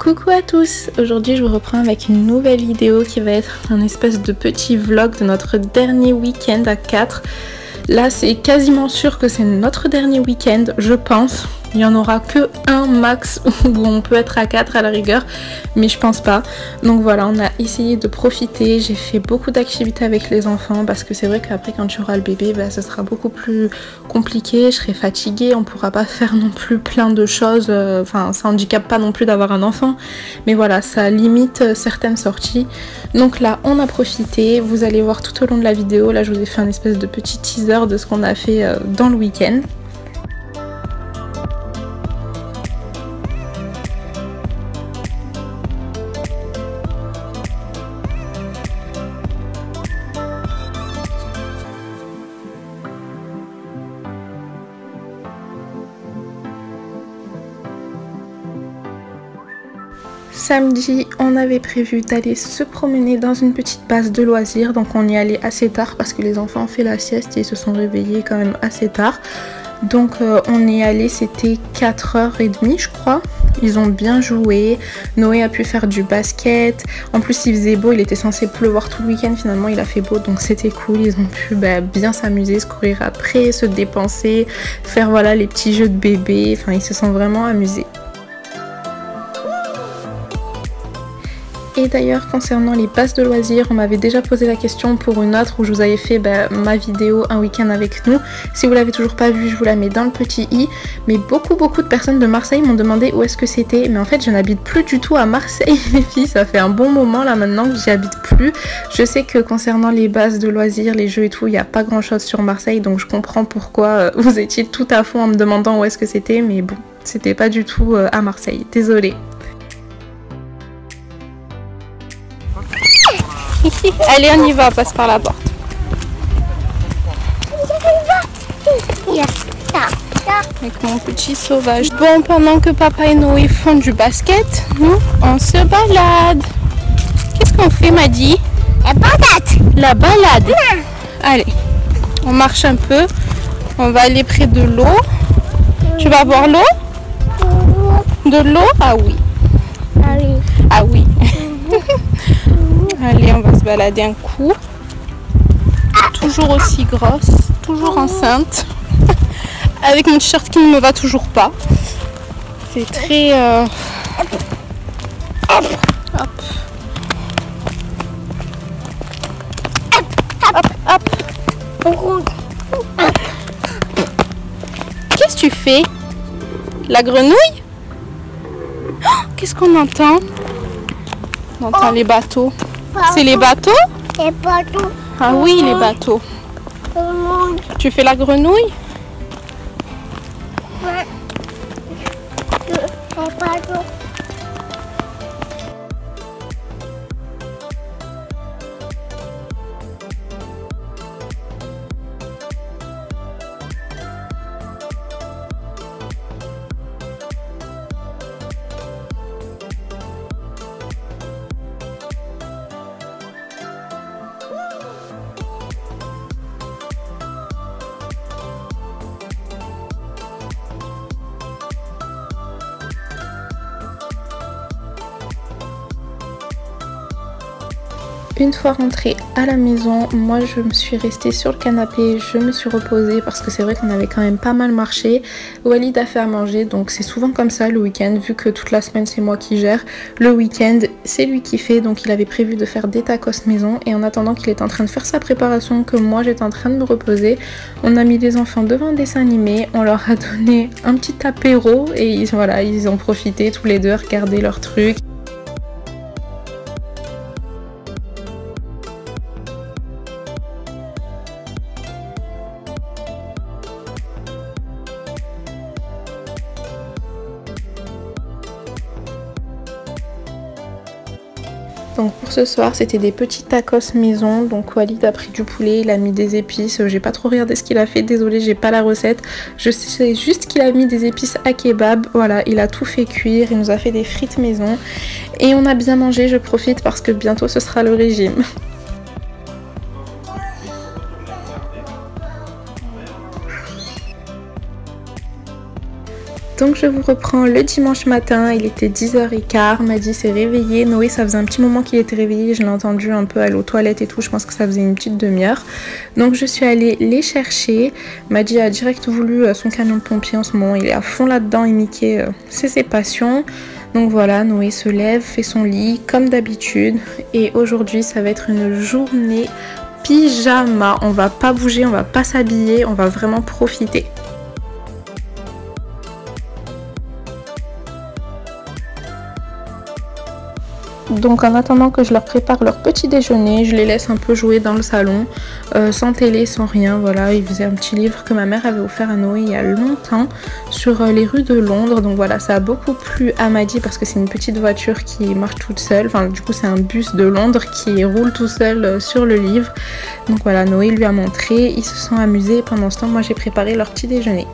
Coucou à tous, aujourd'hui je vous reprends avec une nouvelle vidéo qui va être un espèce de petit vlog de notre dernier week-end à 4. Là c'est quasiment sûr que c'est notre dernier week-end, je pense. Il n'y en aura que un max où on peut être à 4 à la rigueur, mais je pense pas. Donc voilà, on a essayé de profiter, j'ai fait beaucoup d'activités avec les enfants parce que c'est vrai qu'après quand tu auras le bébé, bah, ce sera beaucoup plus compliqué, je serai fatiguée, on pourra pas faire non plus plein de choses, enfin ça handicape pas non plus d'avoir un enfant, mais voilà, ça limite certaines sorties. Donc là on a profité, vous allez voir tout au long de la vidéo, là je vous ai fait un espèce de petit teaser de ce qu'on a fait dans le week-end. Samedi, on avait prévu d'aller se promener dans une petite base de loisirs, donc on y allait assez tard parce que les enfants ont fait la sieste et ils se sont réveillés quand même assez tard. Donc on y allait, c'était 4h30 je crois. Ils ont bien joué, Noé a pu faire du basket, en plus il faisait beau, il était censé pleuvoir tout le week-end, finalement il a fait beau donc c'était cool, ils ont pu bien s'amuser, se courir après, se dépenser, faire voilà les petits jeux de bébé, enfin ils se sont vraiment amusés. Et d'ailleurs concernant les bases de loisirs, on m'avait déjà posé la question pour une autre où je vous avais fait ma vidéo un week-end avec nous. Si vous l'avez toujours pas vue, je vous la mets dans le petit i. Mais beaucoup de personnes de Marseille m'ont demandé où est-ce que c'était. Mais en fait je n'habite plus du tout à Marseille les filles, ça fait un bon moment là maintenant que j'y habite plus. Je sais que concernant les bases de loisirs, les jeux et tout, il n'y a pas grand chose sur Marseille. Donc je comprends pourquoi vous étiez tout à fond en me demandant où est-ce que c'était. Mais bon, c'était pas du tout à Marseille, désolée. Allez, on y va, passe par la porte. Avec mon petit sauvage. Bon, pendant que papa et Noé font du basket, nous, on se balade. Qu'est-ce qu'on fait, Maddy? La balade. La balade. Allez, on marche un peu. On va aller près de l'eau. Tu vas voir l'eau? De l'eau? Ah oui. Ah oui. Ah oui. Allez, on va se balader un coup. Toujours aussi grosse, toujours enceinte. Avec mon t-shirt qui ne me va toujours pas. C'est très... Hop. Hop, hop. Qu'est-ce que tu fais? La grenouille? Oh, qu'est-ce qu'on entend? On entend les bateaux. C'est les bateaux? Les bateaux. Ah oui, les bateaux. Tu fais la grenouille? Ouais. Les bateaux. Une fois rentrée à la maison, moi je me suis restée sur le canapé, je me suis reposée parce que c'est vrai qu'on avait quand même pas mal marché. Walid a fait à manger, donc c'est souvent comme ça le week-end, vu que toute la semaine c'est moi qui gère. Le week-end c'est lui qui fait, donc il avait prévu de faire des tacos maison et en attendant qu'il est en train de faire sa préparation, que moi j'étais en train de me reposer, on a mis les enfants devant un dessin animé, on leur a donné un petit apéro et voilà, ils ont profité tous les deux, regarder leurs trucs. Donc pour ce soir c'était des petits tacos maison, donc Walid a pris du poulet, il a mis des épices, j'ai pas trop regardé ce qu'il a fait, désolé j'ai pas la recette, je sais juste qu'il a mis des épices à kebab, voilà il a tout fait cuire, il nous a fait des frites maison et on a bien mangé, je profite parce que bientôt ce sera le régime. Donc je vous reprends le dimanche matin, il était 10h15, Maddy s'est réveillée, Noé ça faisait un petit moment qu'il était réveillé, je l'ai entendu un peu aller aux toilettes et tout, je pense que ça faisait une petite demi-heure. Donc je suis allée les chercher, Maddy a direct voulu son camion de pompier en ce moment, il est à fond là-dedans et Mickey, c'est ses passions. Donc voilà, Noé se lève, fait son lit comme d'habitude et aujourd'hui ça va être une journée pyjama, on va pas bouger, on va pas s'habiller, on va vraiment profiter. Donc en attendant que je leur prépare leur petit déjeuner, je les laisse un peu jouer dans le salon, sans télé, sans rien. Voilà, ils faisaient un petit livre que ma mère avait offert à Noé il y a longtemps sur les rues de Londres. Donc voilà, ça a beaucoup plu à Maddy parce que c'est une petite voiture qui marche toute seule. Enfin du coup c'est un bus de Londres qui roule tout seul sur le livre. Donc voilà, Noé lui a montré, ils se sont amusés. Pendant ce temps, moi j'ai préparé leur petit déjeuner.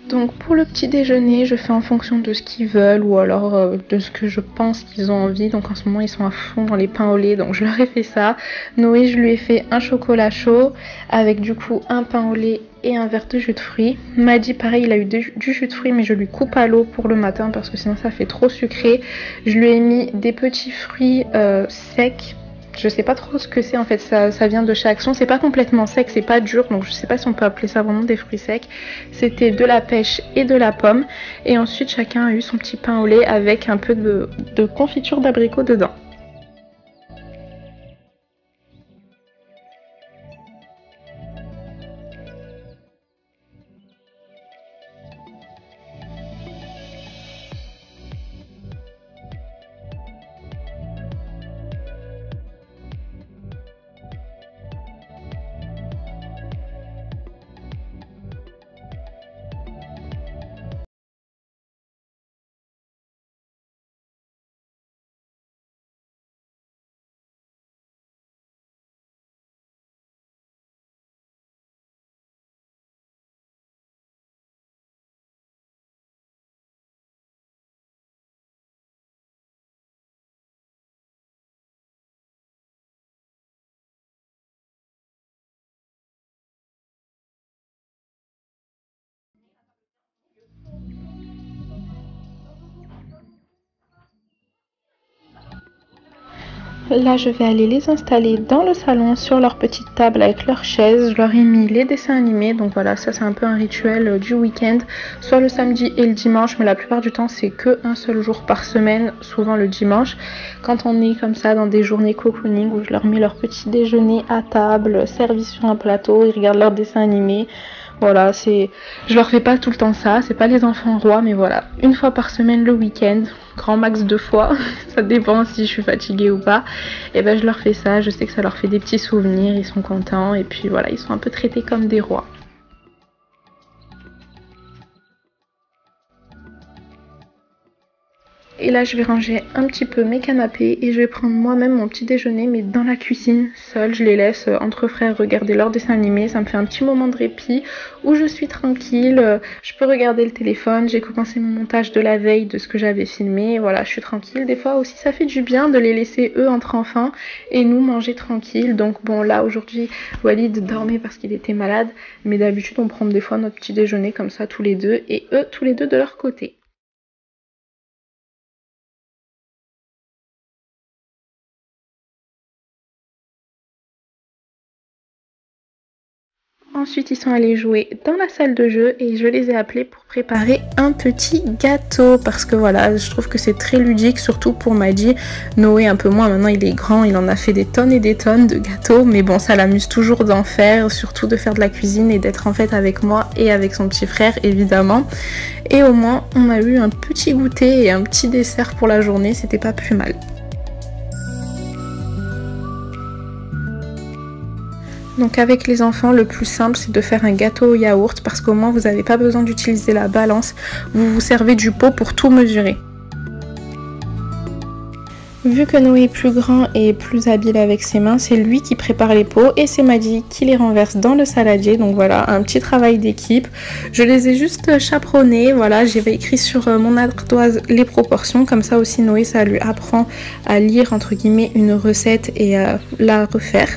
Donc pour le petit déjeuner, je fais en fonction de ce qu'ils veulent ou alors de ce que je pense qu'ils ont envie. Donc en ce moment, ils sont à fond dans les pains au lait, donc je leur ai fait ça. Noé, je lui ai fait un chocolat chaud avec du coup un pain au lait et un verre de jus de fruits. Maddy, pareil, il a eu du jus de fruits, mais je lui coupe à l'eau pour le matin parce que sinon ça fait trop sucré. Je lui ai mis des petits fruits secs. Je sais pas trop ce que c'est en fait, ça vient de chez Action, c'est pas complètement sec, c'est pas dur, donc je sais pas si on peut appeler ça vraiment des fruits secs. C'était de la pêche et de la pomme, et ensuite chacun a eu son petit pain au lait avec un peu de confiture d'abricot dedans. Là, je vais aller les installer dans le salon sur leur petite table avec leurs chaises. Je leur ai mis les dessins animés. Donc voilà, ça c'est un peu un rituel du week-end. Soit le samedi et le dimanche, mais la plupart du temps c'est que un seul jour par semaine, souvent le dimanche. Quand on est comme ça dans des journées cocooning où je leur mets leur petit déjeuner à table, servi sur un plateau, ils regardent leurs dessins animés. Voilà, je leur fais pas tout le temps ça, c'est pas les enfants rois, mais voilà, une fois par semaine le week-end, grand max 2 fois, ça dépend si je suis fatiguée ou pas, et ben je leur fais ça, je sais que ça leur fait des petits souvenirs, ils sont contents, et puis voilà, ils sont un peu traités comme des rois. Et là je vais ranger un petit peu mes canapés et je vais prendre moi-même mon petit déjeuner mais dans la cuisine seule. Je les laisse entre frères regarder leurs dessins animés, ça me fait un petit moment de répit où je suis tranquille, je peux regarder le téléphone, j'ai commencé mon montage de la veille de ce que j'avais filmé, voilà je suis tranquille. Des fois aussi ça fait du bien de les laisser eux entre enfants et nous manger tranquille. Donc bon là aujourd'hui Walid dormait parce qu'il était malade, mais d'habitude on prend des fois notre petit déjeuner comme ça tous les deux et eux tous les deux de leur côté. Ensuite, ils sont allés jouer dans la salle de jeu et je les ai appelés pour préparer un petit gâteau parce que voilà, je trouve que c'est très ludique, surtout pour Maddy. Noé un peu moins, maintenant il est grand, il en a fait des tonnes et des tonnes de gâteaux, mais bon, ça l'amuse toujours d'en faire, surtout de faire de la cuisine et d'être en fait avec moi et avec son petit frère évidemment. Et au moins, on a eu un petit goûter et un petit dessert pour la journée, c'était pas plus mal. Donc avec les enfants, le plus simple c'est de faire un gâteau au yaourt parce qu'au moins vous n'avez pas besoin d'utiliser la balance, vous vous servez du pot pour tout mesurer. Vu que Noé est plus grand et plus habile avec ses mains, c'est lui qui prépare les pots et c'est Maddy qui les renverse dans le saladier. Donc voilà, un petit travail d'équipe. Je les ai juste chaperonnés, voilà, j'avais écrit sur mon ardoise les proportions. Comme ça aussi Noé, ça lui apprend à lire entre guillemets une recette et à la refaire.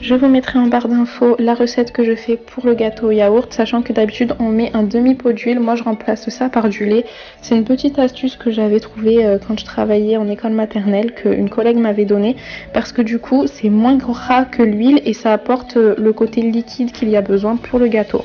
Je vous mettrai en barre d'infos la recette que je fais pour le gâteau au yaourt, sachant que d'habitude on met un demi-pot d'huile, moi je remplace ça par du lait. C'est une petite astuce que j'avais trouvée quand je travaillais en école maternelle, qu'une collègue m'avait donnée, parce que du coup c'est moins gras que l'huile et ça apporte le côté liquide qu'il y a besoin pour le gâteau.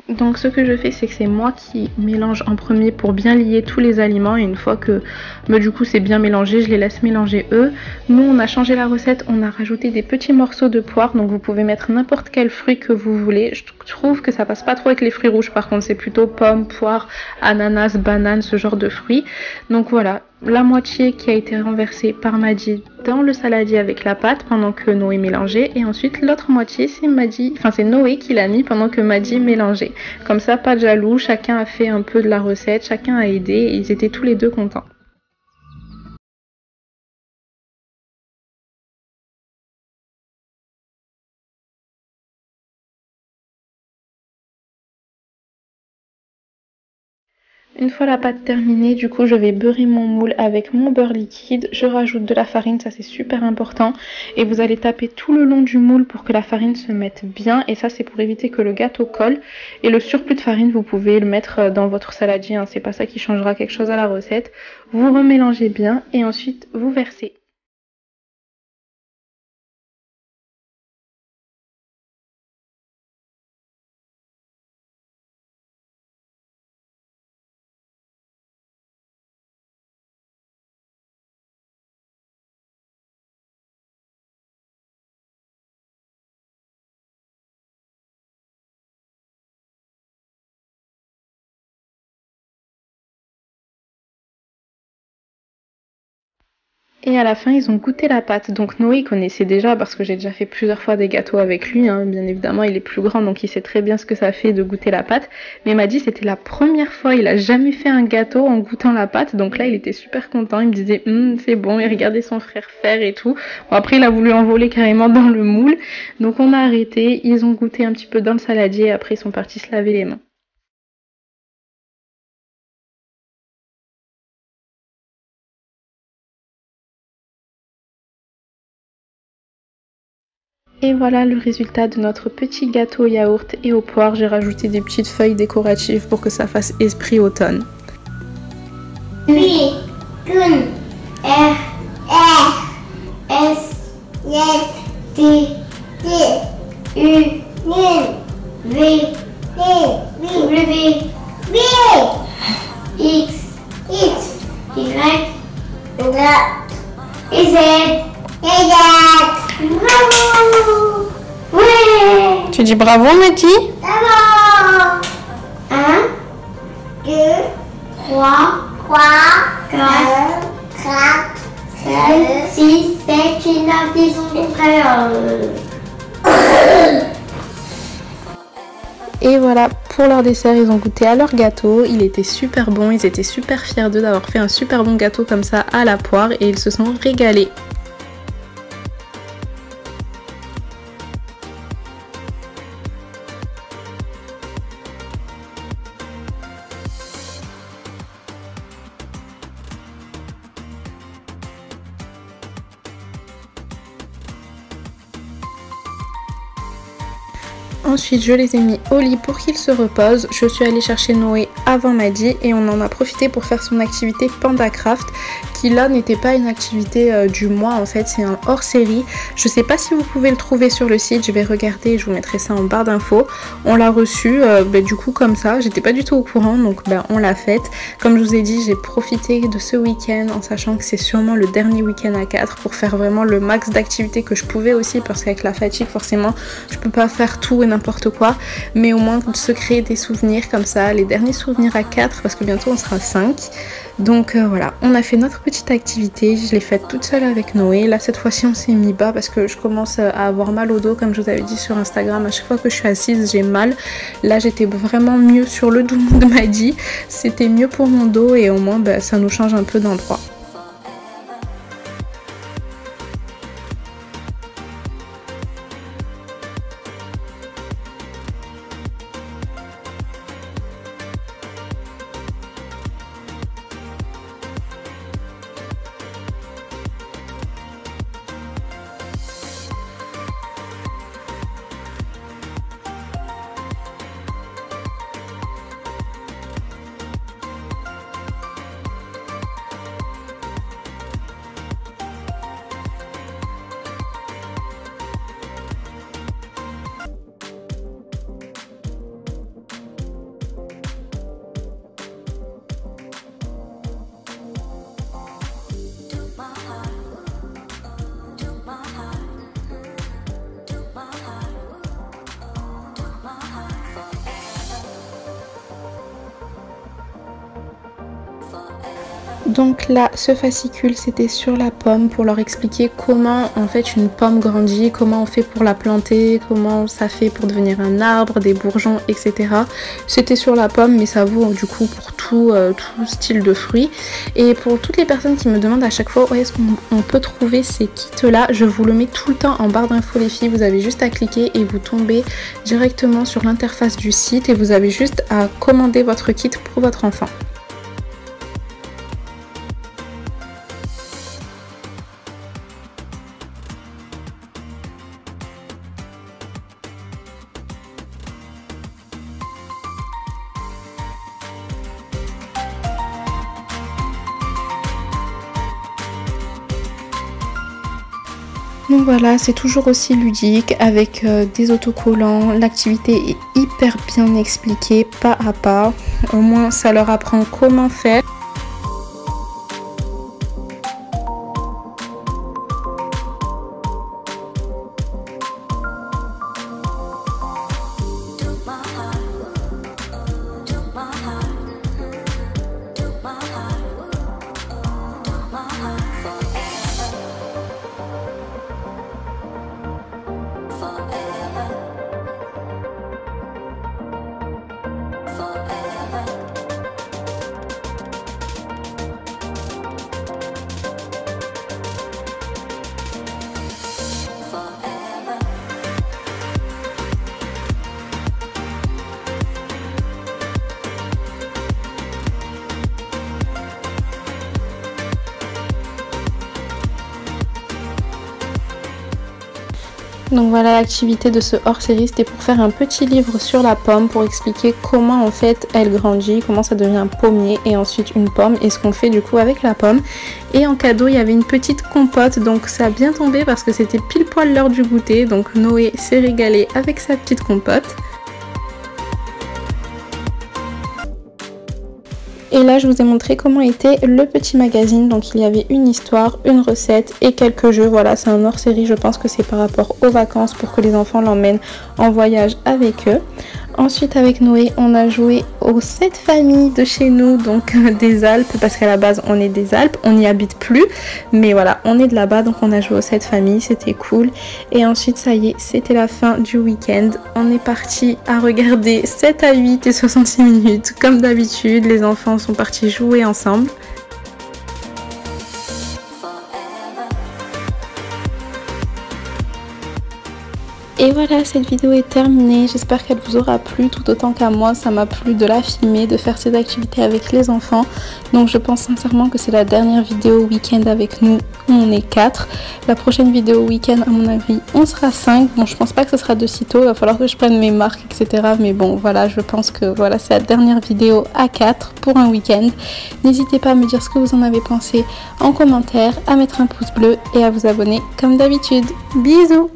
Donc ce que je fais, c'est que c'est moi qui mélange en premier pour bien lier tous les aliments et une fois que du coup c'est bien mélangé, je les laisse mélanger eux. Nous on a changé la recette, on a rajouté des petits morceaux de poire, donc vous pouvez mettre n'importe quel fruit que vous voulez. Je trouve que ça passe pas trop avec les fruits rouges, par contre c'est plutôt pommes, poire, ananas, banane, ce genre de fruits. Donc voilà, la moitié qui a été renversée par Maddy dans le saladier avec la pâte pendant que Noé mélangeait, et ensuite l'autre moitié c'est Noé qui l'a mis pendant que Maddy mélangeait. Comme ça, pas de jaloux, chacun a fait un peu de la recette, chacun a aidé et ils étaient tous les deux contents. Une fois la pâte terminée, du coup je vais beurrer mon moule avec mon beurre liquide. Je rajoute de la farine, ça c'est super important. Et vous allez taper tout le long du moule pour que la farine se mette bien. Et ça c'est pour éviter que le gâteau colle. Et le surplus de farine, vous pouvez le mettre dans votre saladier, hein. C'est pas ça qui changera quelque chose à la recette. Vous remélangez bien et ensuite vous versez. Et à la fin, ils ont goûté la pâte. Donc Noé, il connaissait déjà parce que j'ai déjà fait plusieurs fois des gâteaux avec lui, hein. Bien évidemment, il est plus grand, donc il sait très bien ce que ça fait de goûter la pâte. Mais il m'a dit c'était la première fois, il a jamais fait un gâteau en goûtant la pâte. Donc là, il était super content. Il me disait c'est bon, il regardait son frère faire et tout. Bon, après, il a voulu envoler carrément dans le moule. Donc on a arrêté. Ils ont goûté un petit peu dans le saladier. Après, ils sont partis se laver les mains. Et voilà le résultat de notre petit gâteau au yaourt et aux poires. J'ai rajouté des petites feuilles décoratives pour que ça fasse esprit automne. Oui, Kun, R, R, S, S, T, T, U, N, V, W, V, X, X, Y, et Z, bravo! Ouais! Tu dis bravo, Maddy? Bravo! 1, 2, 3, 4, 5, 6, 7, 8, 9, 10, 11, Et voilà, pour leur dessert, ils ont goûté à leur gâteau. Il était super bon, ils étaient super fiers d'eux d'avoir fait un super bon gâteau comme ça à la poire et ils se sont régalés. Ensuite je les ai mis au lit pour qu'ils se reposent. Je suis allée chercher Noé avant Maddy et on en a profité pour faire son activité PandaCraft, qui là n'était pas une activité du mois en fait, c'est un hors série. Je sais pas si vous pouvez le trouver sur le site, je vais regarder et je vous mettrai ça en barre d'infos. On l'a reçu du coup comme ça, j'étais pas du tout au courant, donc on l'a faite. Comme je vous ai dit, j'ai profité de ce week-end en sachant que c'est sûrement le dernier week-end à 4 pour faire vraiment le max d'activités que je pouvais aussi, parce qu'avec la fatigue forcément je peux pas faire tout et n'importe quoi, mais au moins de se créer des souvenirs comme ça, les derniers souvenirs à 4 parce que bientôt on sera 5. Donc voilà, on a fait notre petite activité, je l'ai faite toute seule avec Noé. Là cette fois-ci on s'est mis bas parce que je commence à avoir mal au dos, comme je vous avais dit sur Instagram, à chaque fois que je suis assise j'ai mal. Là j'étais vraiment mieux sur le dos de Maddy, c'était mieux pour mon dos et au moins ça nous change un peu d'endroit. Donc là, ce fascicule, c'était sur la pomme pour leur expliquer comment en fait une pomme grandit, comment on fait pour la planter, comment ça fait pour devenir un arbre, des bourgeons, etc. C'était sur la pomme, mais ça vaut du coup pour tout style de fruits. Et pour toutes les personnes qui me demandent à chaque fois où est-ce qu'on peut trouver ces kits là, je vous le mets tout le temps en barre d'infos les filles. Vous avez juste à cliquer et vous tombez directement sur l'interface du site et vous avez juste à commander votre kit pour votre enfant. Donc voilà, c'est toujours aussi ludique avec des autocollants. L'activité est hyper bien expliquée, pas à pas. Au moins, ça leur apprend comment faire. Donc voilà, l'activité de ce hors-série, c'était pour faire un petit livre sur la pomme pour expliquer comment en fait elle grandit, comment ça devient un pommier et ensuite une pomme et ce qu'on fait du coup avec la pomme. Et en cadeau, il y avait une petite compote, donc ça a bien tombé parce que c'était pile poil l'heure du goûter. Donc Noé s'est régalé avec sa petite compote. Et là je vous ai montré comment était le petit magazine, donc il y avait une histoire, une recette et quelques jeux. Voilà, c'est un hors-série, je pense que c'est par rapport aux vacances pour que les enfants l'emmènent en voyage avec eux. Ensuite avec Noé, on a joué aux 7 familles de chez nous, donc des Alpes, parce qu'à la base on est des Alpes, on n'y habite plus, mais voilà, on est de là-bas, donc on a joué aux 7 familles, c'était cool. Et ensuite ça y est, c'était la fin du week-end, on est parti à regarder 7 à 8 et 66 minutes, comme d'habitude, les enfants sont partis jouer ensemble. Et voilà, cette vidéo est terminée. J'espère qu'elle vous aura plu tout autant qu'à moi. Ça m'a plu de la filmer, de faire ces activités avec les enfants. Donc je pense sincèrement que c'est la dernière vidéo week-end avec nous. On est 4. La prochaine vidéo week-end, à mon avis, on sera 5. Bon, je pense pas que ce sera de sitôt. Il va falloir que je prenne mes marques, etc. Mais bon, voilà, je pense que voilà, c'est la dernière vidéo à 4 pour un week-end. N'hésitez pas à me dire ce que vous en avez pensé en commentaire, à mettre un pouce bleu et à vous abonner comme d'habitude. Bisous!